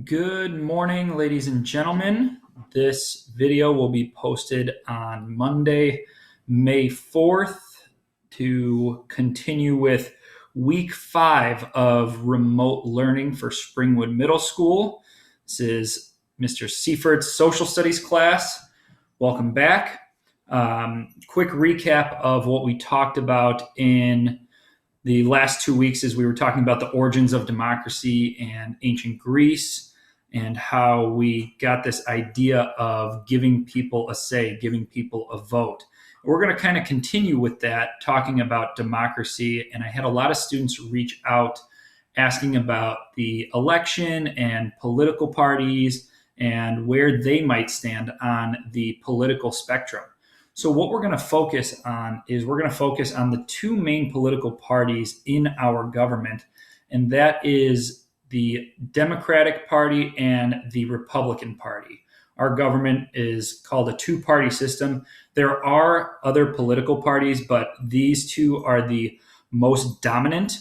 Good morning, ladies and gentlemen. This video will be posted on Monday, May 4th to continue with week 5 of remote learning for Springwood Middle School. This is Mr. Seifert's social studies class. Welcome back. Quick recap of what we talked about in the last 2 weeks is we were talking about the origins of democracy and ancient Greece and how we got this idea of giving people a say, giving people a vote. We're going to kind of continue with that, talking about democracy. And I had a lot of students reach out asking about the election and political parties and where they might stand on the political spectrum. So what we're going to focus on is we're going to focus on the two main political parties in our government, and that is the Democratic Party and the Republican Party. Our government is called a two-party system. There are other political parties, but these two are the most dominant.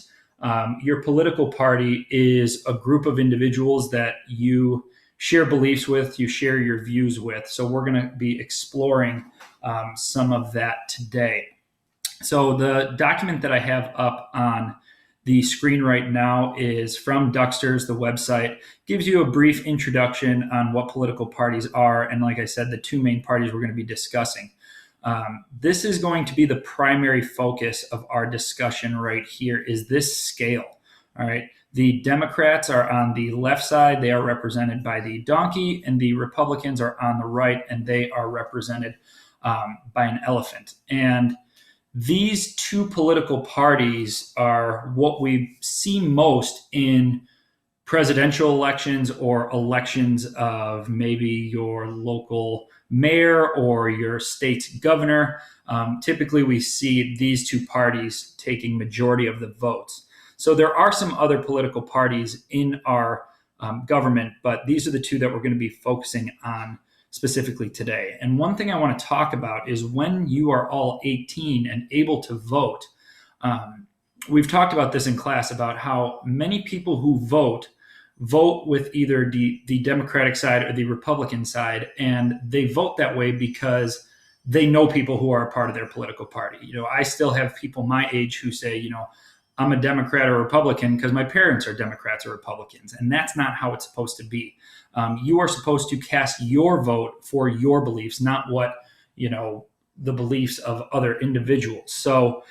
Your political party is a group of individuals that you share beliefs with, you share your views with. So we're going to be exploring some of that today. So the document that I have up on the screen right now is from Ducksters, the website. Gives you a brief introduction on what political parties are. And like I said, the two main parties we're going to be discussing. This is going to be the primary focus of our discussion right here is this scale. All right. The Democrats are on the left side. They are represented by the donkey, and the Republicans are on the right, and they are represented by an elephant. And these two political parties are what we see most in presidential elections or elections of maybe your local mayor or your state's governor. Typically, we see these two parties taking majority of the votes. So there are some other political parties in our government, but these are the two that we're going to be focusing on specifically today. And one thing I want to talk about is when you are all 18 and able to vote, we've talked about this in class about how many people who vote with either the Democratic side or the Republican side, and they vote that way because they know people who are a part of their political party. You know, I still have people my age who say, you know, I'm a Democrat or Republican because my parents are Democrats or Republicans, and that's not how it's supposed to be. You are supposed to cast your vote for your beliefs, not what, you know, the beliefs of other individuals. So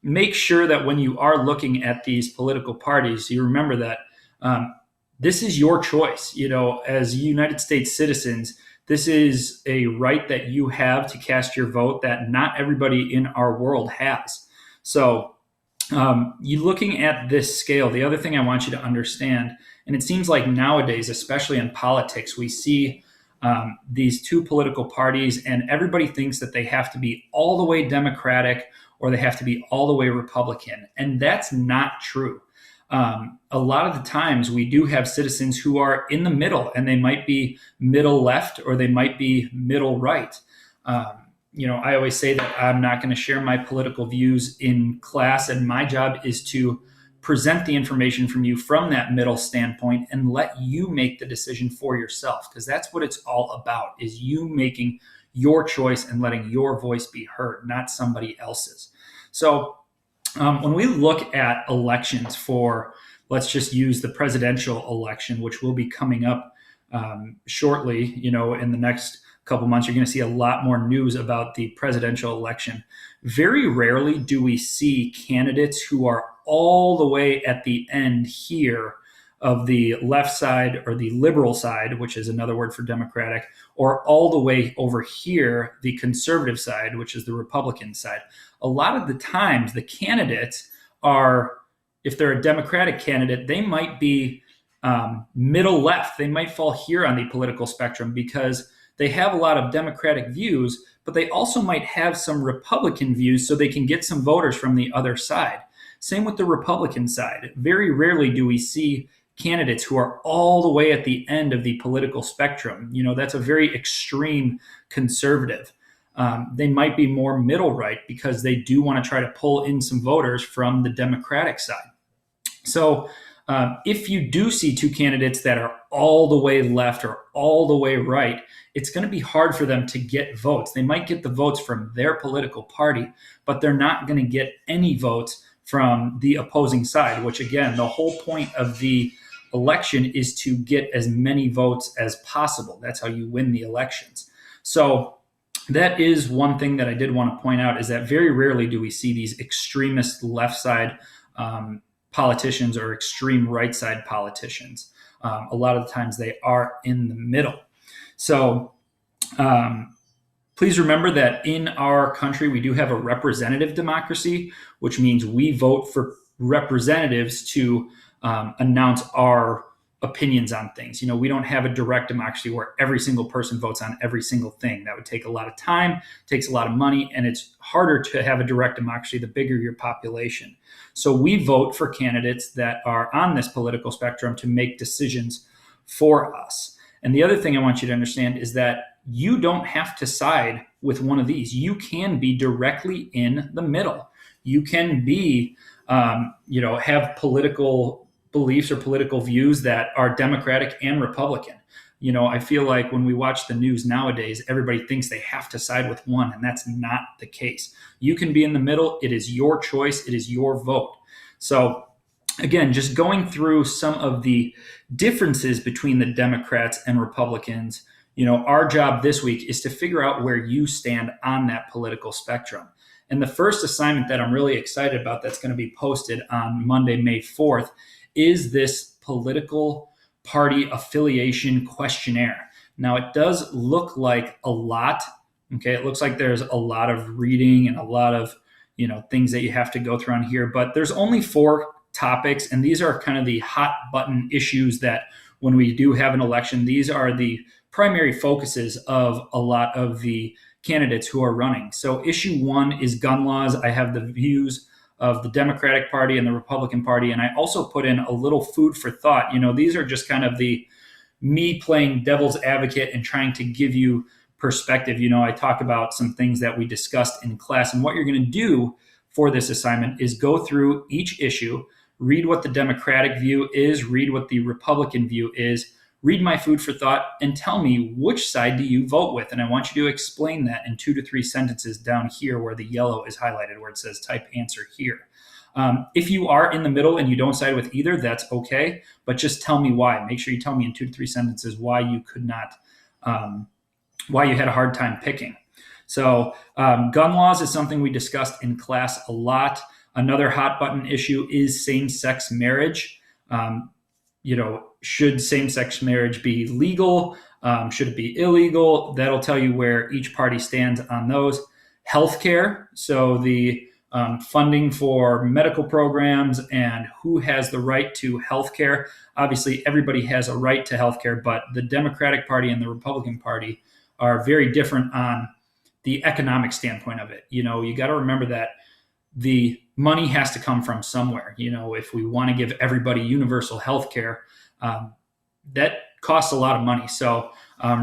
make sure that when you are looking at these political parties, you remember that this is your choice. You know, as United States citizens, this is a right that you have to cast your vote that not everybody in our world has. So you looking at this scale, the other thing I want you to understand, and it seems like nowadays, especially in politics, we see these two political parties and everybody thinks that they have to be all the way Democratic or they have to be all the way Republican. And that's not true. A lot of the times we do have citizens who are in the middle, and they might be middle left or they might be middle right. You know, I always say that I'm not going to share my political views in class, and my job is to present the information from you from that middle standpoint and let you make the decision for yourself, because that's what it's all about, is you making your choice and letting your voice be heard, not somebody else's. So when we look at elections for, let's just use the presidential election, which will be coming up shortly, you know, in the next couple months, you're going to see a lot more news about the presidential election. Very rarely do we see candidates who are all the way at the end here of the left side or the liberal side, which is another word for Democratic, or all the way over here, the conservative side, which is the Republican side. A lot of the times the candidates are, if they're a Democratic candidate, they might be middle left. They might fall here on the political spectrum because they have a lot of Democratic views, but they also might have some Republican views so they can get some voters from the other side. Same with the Republican side. Very rarely do we see candidates who are all the way at the end of the political spectrum. You know, that's a very extreme conservative. They might be more middle right because they do want to try to pull in some voters from the Democratic side. So If you do see two candidates that are all the way left or all the way right, it's going to be hard for them to get votes. They might get the votes from their political party, but they're not going to get any votes from the opposing side, which again, the whole point of the election is to get as many votes as possible. That's how you win the elections. So that is one thing that I did want to point out, is that very rarely do we see these extremist left side politicians or extreme right side politicians. A lot of the times they are in the middle. So please remember that in our country, we do have a representative democracy, which means we vote for representatives to announce our opinions on things. We don't have a direct democracy where every single person votes on every single thing. That would take a lot of time, takes a lot of money, and it's harder to have a direct democracy the bigger your population. So we vote for candidates that are on this political spectrum to make decisions for us. And the other thing I want you to understand is that you don't have to side with one of these. You can be directly in the middle. You can be, have political beliefs or political views that are Democratic and Republican. I feel like when we watch the news nowadays, everybody thinks they have to side with one, and that's not the case. You can be in the middle. It is your choice. It is your vote. So again, just going through some of the differences between the Democrats and Republicans, our job this week is to figure out where you stand on that political spectrum. And the first assignment that I'm really excited about that's going to be posted on Monday, May 4th, is this political party affiliation questionnaire. Now, it does look like a lot. Okay, it looks like there's a lot of reading and a lot of things that you have to go through on here, but there's only 4 topics, and these are kind of the hot button issues that when we do have an election, these are the primary focuses of a lot of the candidates who are running. So issue 1 is gun laws. I have the views of the Democratic Party and the Republican Party, and I also put in a little food for thought. These are just kind of me playing devil's advocate and trying to give you perspective. I talk about some things that we discussed in class, and what you're going to do for this assignment is go through each issue, read what the Democratic view is, read what the Republican view is, read my food for thought, and tell me which side do you vote with. And I want you to explain that in 2 to 3 sentences down here where the yellow is highlighted, where it says type answer here. If you are in the middle and you don't side with either, that's okay, but just tell me why. Make sure you tell me in 2 to 3 sentences why you could not, why you had a hard time picking. So gun laws is something we discussed in class a lot. Another hot button issue is same-sex marriage. Should same-sex marriage be legal? Should it be illegal? That'll tell you where each party stands on those. Healthcare, so the funding for medical programs and who has the right to healthcare. Obviously, everybody has a right to healthcare, but the Democratic Party and the Republican Party are very different on the economic standpoint of it. You got to remember that the money has to come from somewhere. If we want to give everybody universal health care, that costs a lot of money. So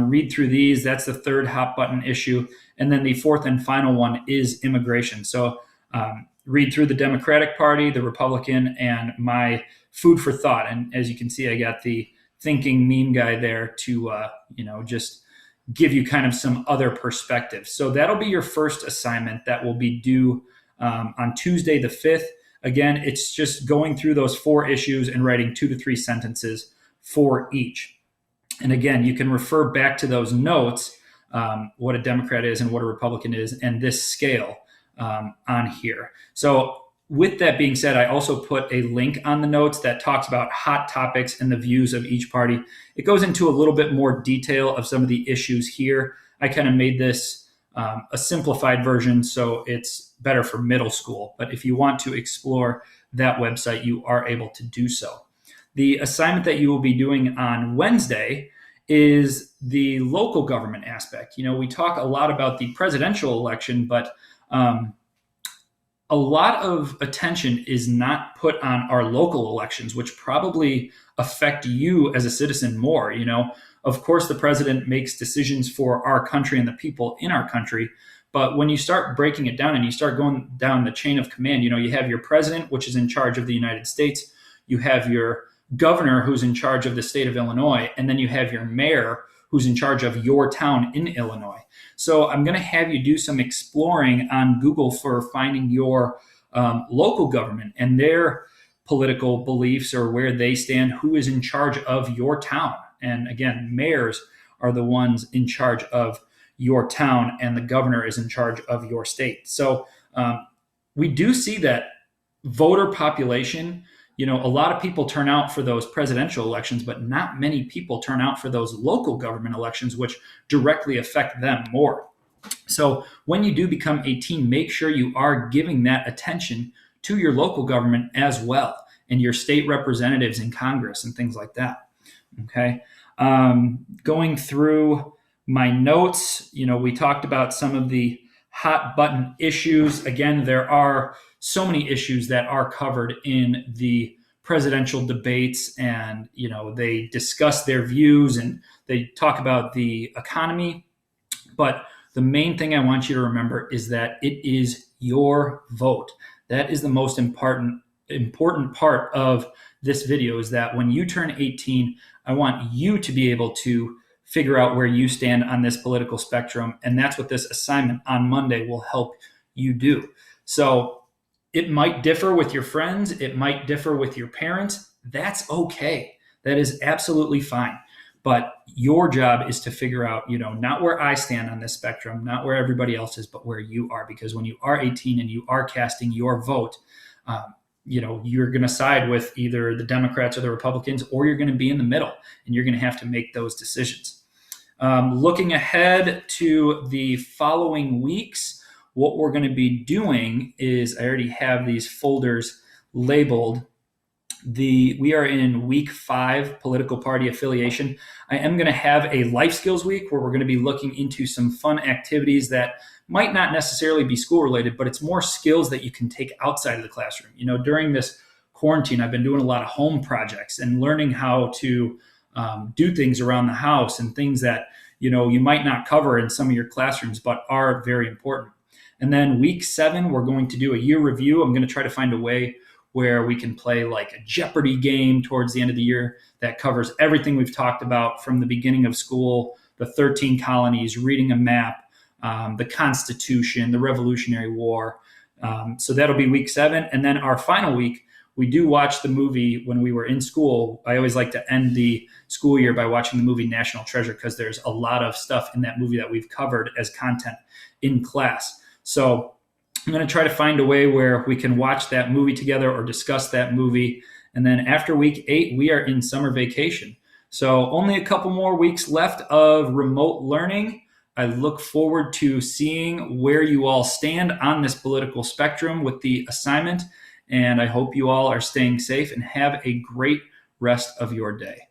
read through these. That's the third hot button issue. And then the fourth and final one is immigration. So read through the Democratic Party, the Republican, and my food for thought. And as you can see, I got the thinking meme guy there to, just give you kind of some other perspective. So that'll be your first assignment that will be due on Tuesday the 5th. Again, it's just going through those 4 issues and writing 2 to 3 sentences for each. And again, you can refer back to those notes, what a Democrat is and what a Republican is, and this scale on here. So with that being said, I also put a link on the notes that talks about hot topics and the views of each party. It goes into a little bit more detail of some of the issues here. I kind of made this a simplified version, so it's better for middle school. But if you want to explore that website, you are able to do so. The assignment that you will be doing on Wednesday is the local government aspect. We talk a lot about the presidential election, but a lot of attention is not put on our local elections, which probably affect you as a citizen more. Of course, the president makes decisions for our country and the people in our country. But when you start breaking it down and you start going down the chain of command, you have your president, which is in charge of the United States. You have your governor who's in charge of the state of Illinois, and then you have your mayor who's in charge of your town in Illinois. So I'm going to have you do some exploring on Google for finding your local government and their political beliefs or where they stand, who is in charge of your town. And again, mayors are the ones in charge of your town, and the governor is in charge of your state. So we do see that voter population, a lot of people turn out for those presidential elections, but not many people turn out for those local government elections, which directly affect them more. So when you do become 18, make sure you are giving that attention to your local government as well, and your state representatives in Congress and things like that. Okay. Going through my notes, we talked about some of the hot button issues. Again, there are so many issues that are covered in the presidential debates, and they discuss their views and they talk about the economy. But the main thing I want you to remember is that it is your vote. That is the most important part of this video, is that when you turn 18, I want you to be able to figure out where you stand on this political spectrum. And that's what this assignment on Monday will help you do. So it might differ with your friends. It might differ with your parents. That's okay. That is absolutely fine. But your job is to figure out, not where I stand on this spectrum, not where everybody else is, but where you are. Because when you are 18 and you are casting your vote, you're going to side with either the Democrats or the Republicans, or you're going to be in the middle, and you're going to have to make those decisions. Looking ahead to the following weeks, what we're going to be doing is, I already have these folders labeled. We are in week 5, political party affiliation. I am going to have a life skills week where we're going to be looking into some fun activities that might not necessarily be school related, but it's more skills that you can take outside of the classroom. During this quarantine, I've been doing a lot of home projects and learning how to do things around the house, and things that, you might not cover in some of your classrooms, but are very important. And then week 7, we're going to do a year review. I'm going to try to find a way where we can play like a Jeopardy game towards the end of the year that covers everything we've talked about from the beginning of school, the 13 colonies, reading a map, the Constitution, the Revolutionary War. So that'll be week 7. And then our final week, we do watch the movie when we were in school. I always like to end the school year by watching the movie National Treasure, because there's a lot of stuff in that movie that we've covered as content in class. So I'm going to try to find a way where we can watch that movie together or discuss that movie. And then after week 8, we are in summer vacation. So only a couple more weeks left of remote learning. I look forward to seeing where you all stand on this political spectrum with the assignment. And I hope you all are staying safe and have a great rest of your day.